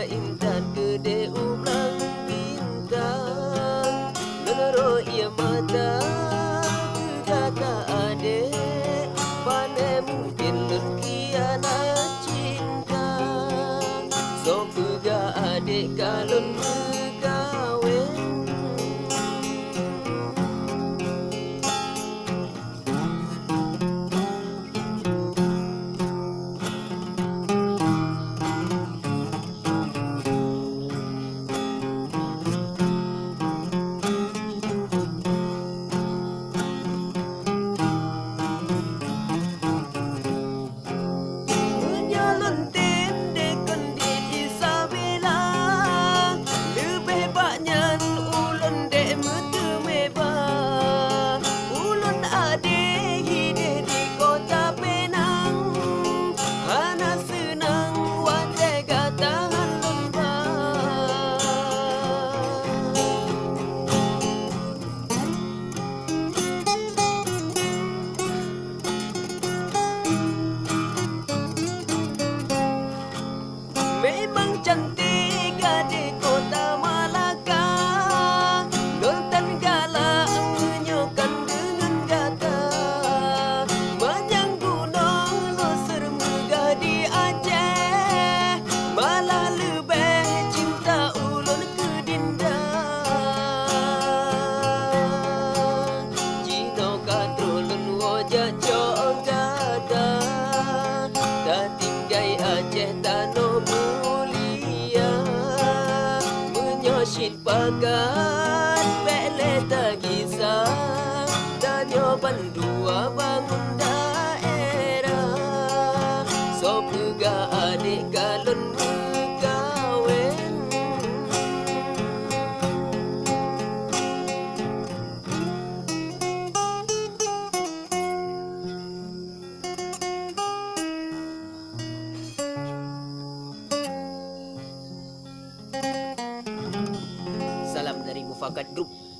Intan gede ulang bintang Lenero ia mata kegata adik Pandai mungkin berkianat cinta So pega adik kalon berkahwin Memang cantik gadis kota Malaka Gontan galak menyokan dengan gata Panjang gunung loser megah di Aceh Malah lebih cinta ulun ke Dinda Cino katrulun wajah cok gata Tak tinggai Aceh tanah Syed pakat pele tak kisah Danyo bandua bangun daerah So pega adik galon berkahwin Salam dari Mufakat Group.